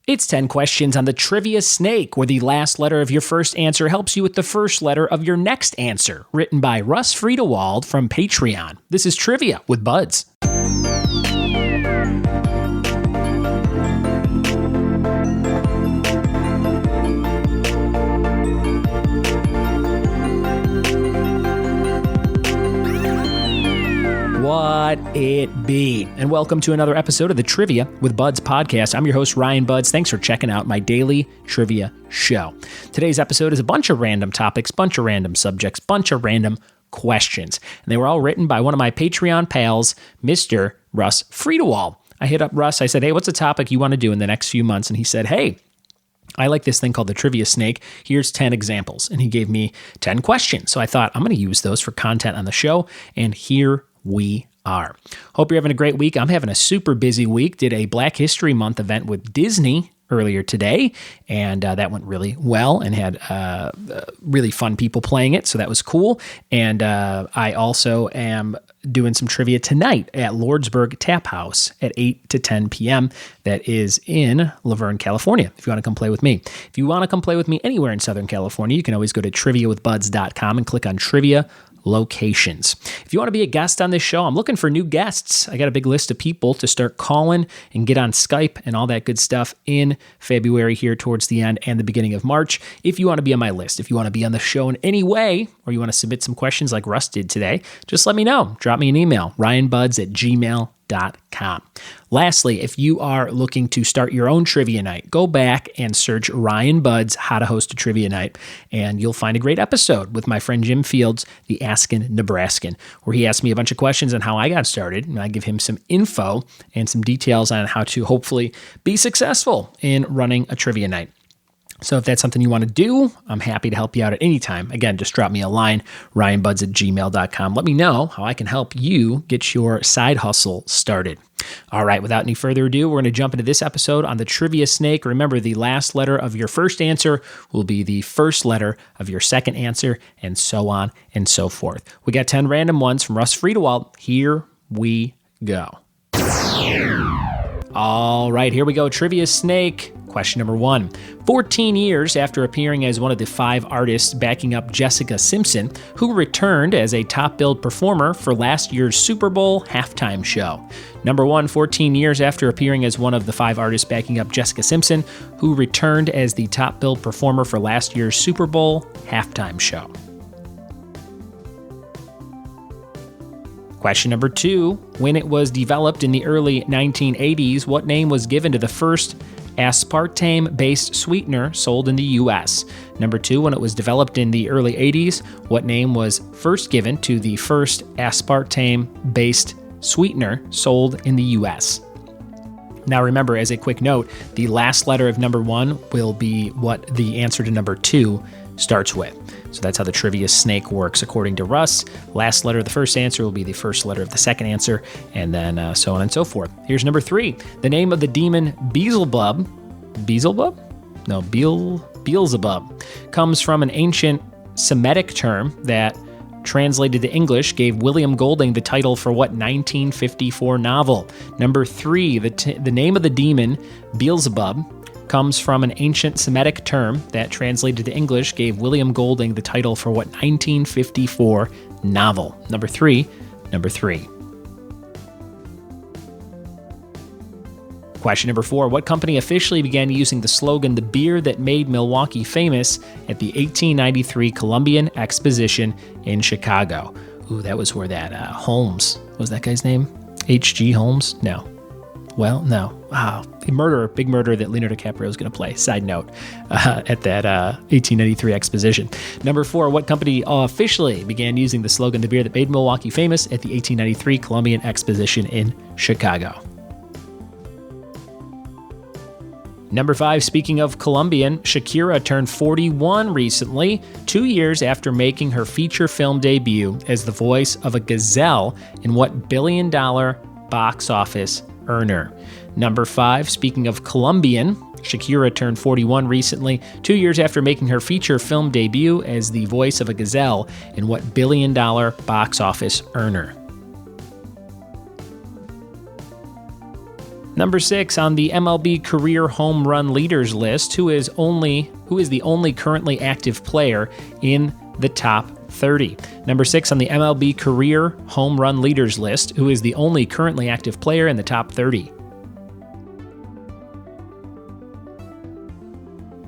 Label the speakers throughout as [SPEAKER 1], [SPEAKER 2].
[SPEAKER 1] It's 10 questions on the Trivia Snake, where the last letter of your first answer helps you with the first letter of your next answer. Written by Russ Friedewald from Patreon. This is Trivia with Buds. What it be? And welcome to another episode of the Trivia with Buds podcast. I'm your host, Ryan Buds. Thanks for checking out my daily trivia show. Today's episode is a bunch of random topics, bunch of random subjects, bunch of random questions. And they were all written by one of my Patreon pals, Mr. Russ Friedewald. I hit up Russ. I said, hey, what's a topic you want to do in the next few months? And he said, hey, I like this thing called the Trivia Snake. Here's 10 examples. And he gave me 10 questions. So I thought, I'm going to use those for content on the show. And here we are. Hope you're having a great week. I'm having a super busy week. Did a Black History Month event with Disney earlier today, and that went really well and had really fun people playing it, so that was cool. And I also am doing some trivia tonight at Lordsburg Tap House at 8 to 10 p.m. That is in Laverne, California, if you want to come play with me. If you want to come play with me anywhere in Southern California, you can always go to triviawithbuds.com and click on Trivia Locations. If you want to be a guest on this show, I'm looking for new guests. I got a big list of people to start calling and get on Skype and all that good stuff in February here towards the end and the beginning of March. If you want to be on my list, if you want to be on the show in any way, or you want to submit some questions like Russ did today, just let me know. Drop me an email, ryanbuds@gmail.com. Lastly, if you are looking to start your own trivia night, go back and search Ryan Buds How to Host a Trivia Night, and you'll find a great episode with my friend Jim Fields, the Askin Nebraskan, where he asked me a bunch of questions on how I got started, and I give him some info and some details on how to hopefully be successful in running a trivia night. So if that's something you want to do, I'm happy to help you out at any time. Again, just drop me a line, ryanbuds@gmail.com. Let me know how I can help you get your side hustle started. All right, without any further ado, we're going to jump into this episode on the Trivia Snake. Remember, the last letter of your first answer will be the first letter of your second answer, and so on and so forth. We got 10 random ones from Russ Friedewald. Here we go. All right, here we go. Trivia Snake. Question number 1. 14 years after appearing as one of the 5 artists backing up Jessica Simpson, who returned as a top-billed performer for last year's Super Bowl halftime show. Number 1, 14 years after appearing as one of the 5 artists backing up Jessica Simpson, who returned as the top-billed performer for last year's Super Bowl halftime show. Question number 2. When it was developed in the early 1980s, what name was given to the first aspartame-based sweetener sold in the U.S.? Number 2, when it was developed in the early 80s, what name was first given to the first aspartame-based sweetener sold in the U.S.? Now remember, as a quick note, the last letter of number 1 will be what the answer to number 2 starts with. So that's how the Trivia Snake works according to Russ. Last letter of the first answer will be the first letter of the second answer, and then so on and so forth. Here's number 3. The name of the demon Beelzebub comes from an ancient Semitic term that, translated to English, gave William Golding the title for what 1954 novel? Number 3. The name of the demon Beelzebub comes from an ancient Semitic term that, translated to English, gave William Golding the title for what 1954 novel? Number 3. Question number 4. What company officially began using the slogan, "The beer that made Milwaukee famous," at the 1893 Columbian Exposition in Chicago? Ooh, that was where that Holmes, what was that guy's name? H.G. Holmes? No. Well, no. Big murder that Leonardo DiCaprio is going to play. Side note, at that 1893 exposition. Number 4, what company officially began using the slogan, "The beer that made Milwaukee famous," at the 1893 Columbian Exposition in Chicago? Number 5, speaking of Columbian, Shakira turned 41 recently, 2 years after making her feature film debut as the voice of a gazelle in what billion-dollar box office earner? Number 5, speaking of Colombian, Shakira turned 41 recently, 2 years after making her feature film debut as the voice of a gazelle in what billion-dollar box office earner? Number 6 on the MLB career home run leaders list, who is the only currently active player in the top 30. Number 6 on the MLB career home run leaders list, who is the only currently active player in the top 30.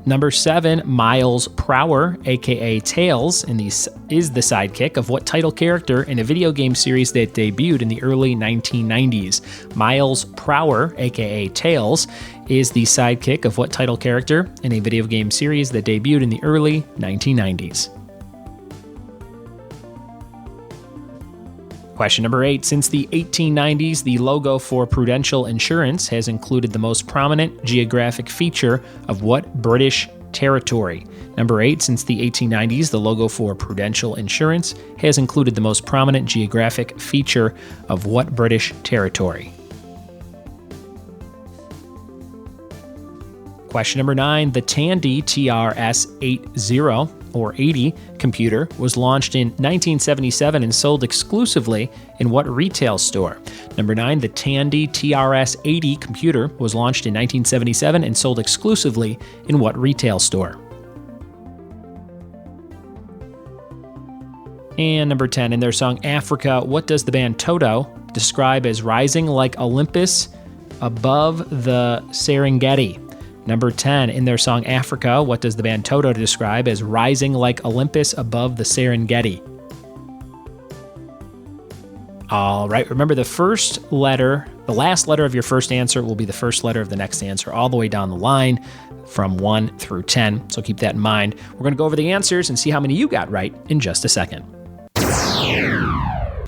[SPEAKER 1] Number 7, Miles Prower, aka Tails, is the sidekick of what title character in a video game series that debuted in the early 1990s? Miles Prower, aka Tails, is the sidekick of what title character in a video game series that debuted in the early 1990s? Question number 8. Since the 1890s, the logo for Prudential Insurance has included the most prominent geographic feature of what British territory? Number 8. Since the 1890s, the logo for Prudential Insurance has included the most prominent geographic feature of what British territory? Question number 9. The Tandy TRS-80 or 80 computer was launched in 1977 and sold exclusively in what retail store? Number 9. The Tandy TRS-80 computer was launched in 1977 and sold exclusively in what retail store? And number 10. In their song Africa, what does the band Toto describe as rising like Olympus above the Serengeti? Number 10, in their song Africa, what does the band Toto describe as rising like Olympus above the Serengeti? All right, remember the last letter of your first answer will be the first letter of the next answer all the way down the line from 1 through 10, so keep that in mind. We're going to go over the answers and see how many you got right in just a second.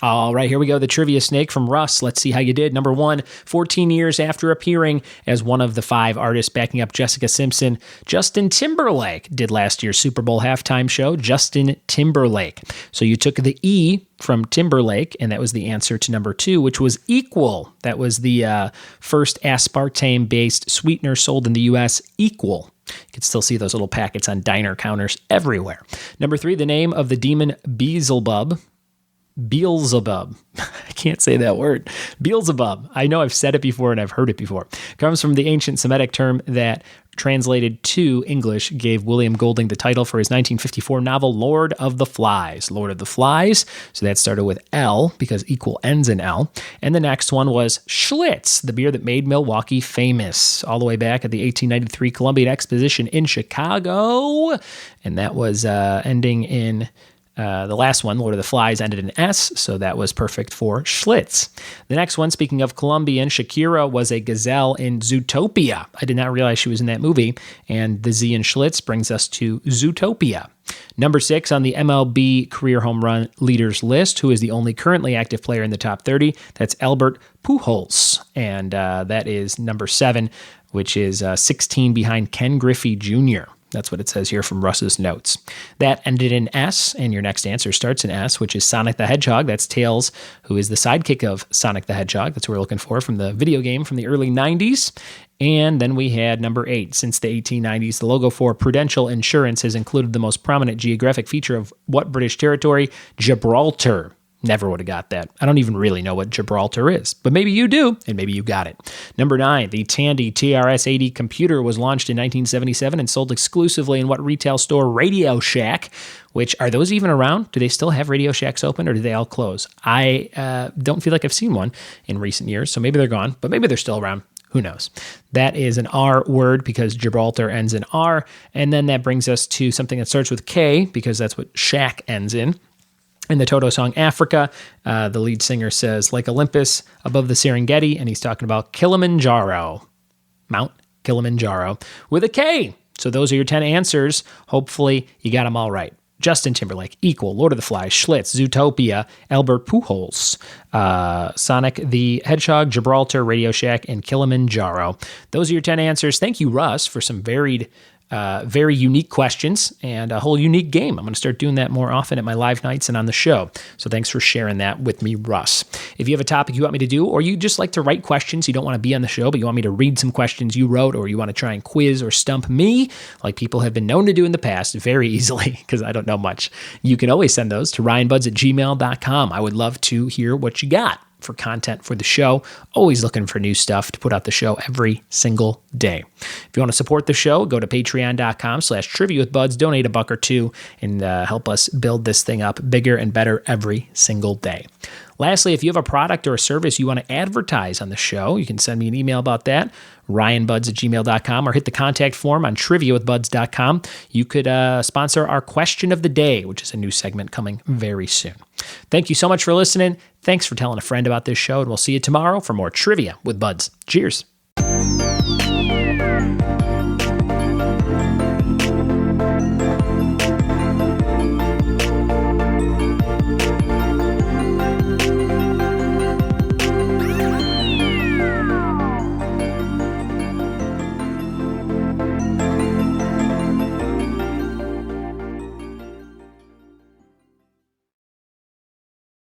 [SPEAKER 1] All right, here we go. The Trivia Snake from Russ. Let's see how you did. Number 1, 14 years after appearing as one of the 5 artists backing up Jessica Simpson, Justin Timberlake did last year's Super Bowl halftime show. Justin Timberlake. So you took the E from Timberlake, and that was the answer to number 2, which was Equal. That was the first aspartame-based sweetener sold in the U.S., Equal. You can still see those little packets on diner counters everywhere. Number 3, the name of the demon Beelzebub. I can't say that word. Beelzebub. I know I've said it before and I've heard it before. Comes from the ancient Semitic term that, translated to English, gave William Golding the title for his 1954 novel Lord of the Flies. Lord of the Flies. So that started with L because Equal ends in L. And the next one was Schlitz, the beer that made Milwaukee famous, all the way back at the 1893 Columbian Exposition in Chicago. And that was ending in... the last one, Lord of the Flies, ended in S, so that was perfect for Schlitz. The next one, speaking of Colombian, Shakira was a gazelle in Zootopia. I did not realize she was in that movie, and the Z in Schlitz brings us to Zootopia. Number 6 on the MLB career home run leaders list, who is the only currently active player in the top 30, that's Albert Pujols, and that is number 7, which is 16 behind Ken Griffey Jr., That's what it says here from Russ's notes. That ended in S, and your next answer starts in S, which is Sonic the Hedgehog. That's Tails, who is the sidekick of Sonic the Hedgehog. That's what we're looking for from the video game from the early 90s. And then we had number 8. Since the 1890s, the logo for Prudential Insurance has included the most prominent geographic feature of what British territory? Gibraltar. Never would have got that. I don't even really know what Gibraltar is, but maybe you do, and maybe you got it. Number 9, the Tandy TRS-80 computer was launched in 1977 and sold exclusively in what retail store? Radio Shack, which, are those even around? Do they still have Radio Shacks open, or do they all close? I don't feel like I've seen one in recent years, so maybe they're gone, but maybe they're still around. Who knows? That is an R word because Gibraltar ends in R, and then that brings us to something that starts with K because that's what Shack ends in. In the Toto song Africa, the lead singer says, like Olympus above the Serengeti, and he's talking about Kilimanjaro, Mount Kilimanjaro, with a K. So those are your 10 answers. Hopefully you got them all right. Justin Timberlake, Equal, Lord of the Flies, Schlitz, Zootopia, Albert Pujols, Sonic the Hedgehog, Gibraltar, Radio Shack, and Kilimanjaro. Those are your 10 answers. Thank you, Russ, for some very unique questions and a whole unique game. I'm going to start doing that more often at my live nights and on the show. So thanks for sharing that with me, Russ. If you have a topic you want me to do, or you just like to write questions, you don't want to be on the show, but you want me to read some questions you wrote, or you want to try and quiz or stump me, like people have been known to do in the past very easily, because I don't know much, you can always send those to ryanbuds@gmail.com. I would love to hear what you got. for content for the show. Always looking for new stuff to put out the show every single day. If you want to support the show, go to patreon.com/trivia with buds, donate $1 or $2, and help us build this thing up bigger and better every single day. Lastly, if you have a product or a service you want to advertise on the show, you can send me an email about that, ryanbuds@gmail.com, or hit the contact form on triviawithbuds.com. You could sponsor our question of the day, which is a new segment coming very soon. Thank you so much for listening. Thanks for telling a friend about this show, and we'll see you tomorrow for more Trivia with Buds. Cheers.